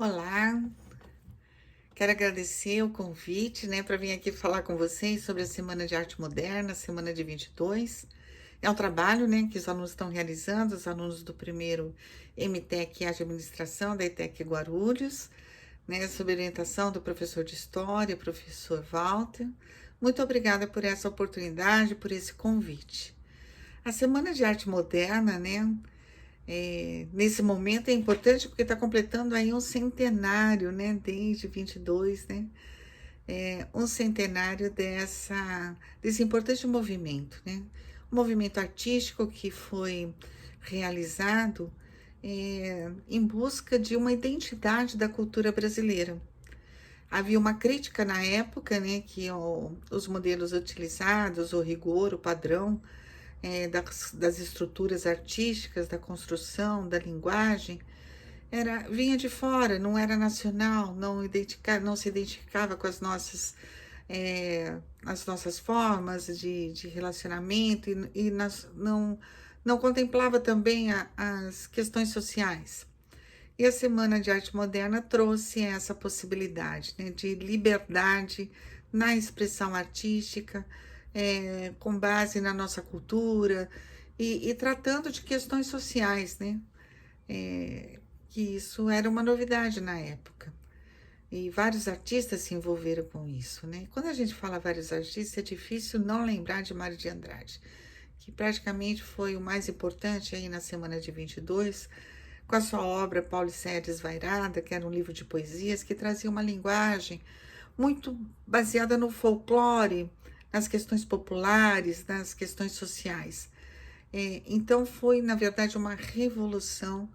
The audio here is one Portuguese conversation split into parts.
Olá, quero agradecer o convite, para vir aqui falar com vocês sobre a Semana de Arte Moderna, semana de 22. É um trabalho, que os alunos estão realizando, os alunos do primeiro MTEC Administração da ETEC Guarulhos, sob orientação do professor de História, professor Walter. Muito obrigada por essa oportunidade, por esse convite. A Semana de Arte Moderna, nesse momento é importante porque está completando aí um centenário, desde 22, um centenário desse importante movimento, um movimento artístico que foi realizado em busca de uma identidade da cultura brasileira. Havia uma crítica na época, que os modelos utilizados, o rigor, o padrão, das estruturas artísticas, da construção, da linguagem, vinha de fora, não era nacional, não se identificava com as nossas formas de relacionamento não contemplava também as questões sociais. E a Semana de Arte Moderna trouxe essa possibilidade, de liberdade na expressão artística, com base na nossa cultura e tratando de questões sociais, que isso era uma novidade na época. E vários artistas se envolveram com isso, Quando a gente fala vários artistas, é difícil não lembrar de Mário de Andrade, que praticamente foi o mais importante aí na semana de 22, com a sua obra Paulicéia Desvairada, que era um livro de poesias que trazia uma linguagem muito baseada no folclore, nas questões populares, nas questões sociais. Então foi, na verdade, uma revolução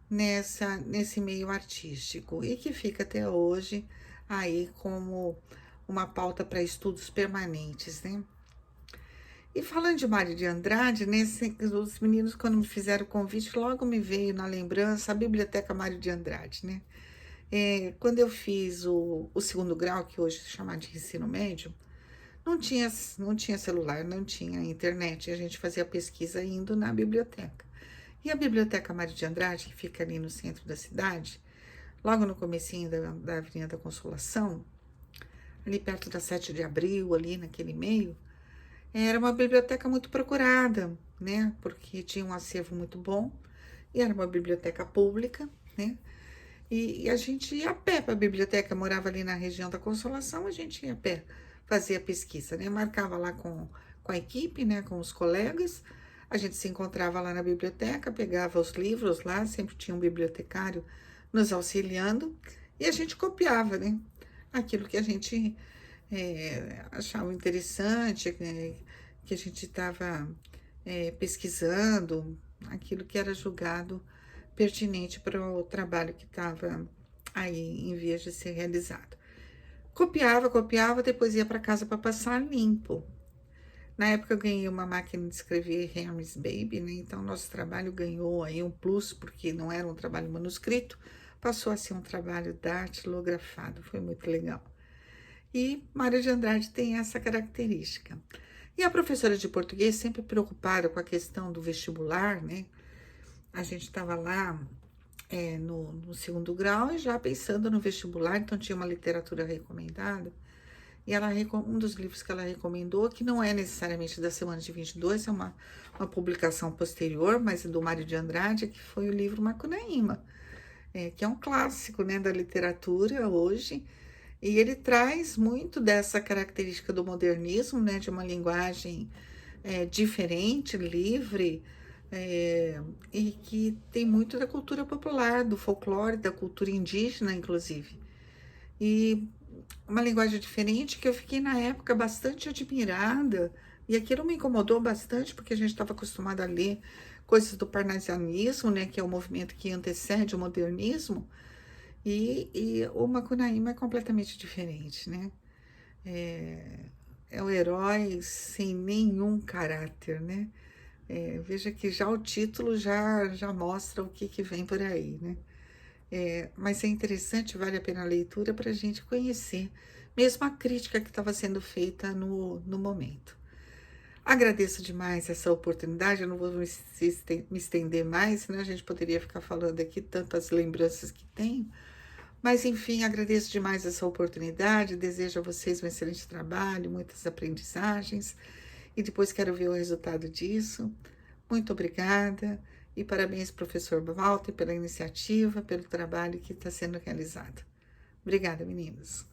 nesse meio artístico e que fica até hoje aí como uma pauta para estudos permanentes, E falando de Mário de Andrade, os meninos, quando me fizeram o convite, logo me veio na lembrança a Biblioteca Mário de Andrade, quando eu fiz o segundo grau, que hoje é chamado de ensino médio, não tinha celular, não tinha internet, a gente fazia pesquisa indo na biblioteca. E a Biblioteca Mário de Andrade, que fica ali no centro da cidade, logo no comecinho da Avenida da Consolação, ali perto da 7 de Abril, ali naquele meio, era uma biblioteca muito procurada, porque tinha um acervo muito bom, e era uma biblioteca pública, E a gente ia a pé para a biblioteca, morava ali na região da Consolação, a gente ia a pé fazer a pesquisa, Marcava lá com a equipe, com os colegas, a gente se encontrava lá na biblioteca, pegava os livros lá, sempre tinha um bibliotecário nos auxiliando, e a gente copiava, aquilo que a gente achava interessante, que a gente estava pesquisando, aquilo que era julgado pertinente para o trabalho que estava aí em vias de ser realizado. Copiava, depois ia para casa para passar limpo. Na época eu ganhei uma máquina de escrever Hermes Baby, então nosso trabalho ganhou aí um plus, porque não era um trabalho manuscrito, passou a ser um trabalho datilografado, foi muito legal. E Mário de Andrade tem essa característica. E a professora de português sempre preocupada com a questão do vestibular, A gente estava lá no segundo grau e já pensando no vestibular, então tinha uma literatura recomendada. E um dos livros que ela recomendou, que não é necessariamente da semana de 22, é uma publicação posterior, mas é do Mário de Andrade, que foi o livro Macunaíma, que é um clássico da literatura hoje. E ele traz muito dessa característica do modernismo, de uma linguagem diferente, livre, e que tem muito da cultura popular, do folclore, da cultura indígena, inclusive. E uma linguagem diferente que eu fiquei, na época, bastante admirada, e aquilo me incomodou bastante, porque a gente estava acostumado a ler coisas do parnasianismo, que é o movimento que antecede o modernismo, e o Macunaíma é completamente diferente, É o herói sem nenhum caráter, veja que já o título já mostra o que vem por aí, mas é interessante, vale a pena a leitura para a gente conhecer, mesmo a crítica que estava sendo feita no momento. Agradeço demais essa oportunidade, eu não vou me estender mais, a gente poderia ficar falando aqui tantas lembranças que tenho, Mas, enfim, agradeço demais essa oportunidade, desejo a vocês um excelente trabalho, muitas aprendizagens, e depois quero ver o resultado disso. Muito obrigada e parabéns, professor Walter, pela iniciativa, pelo trabalho que está sendo realizado. Obrigada, meninos.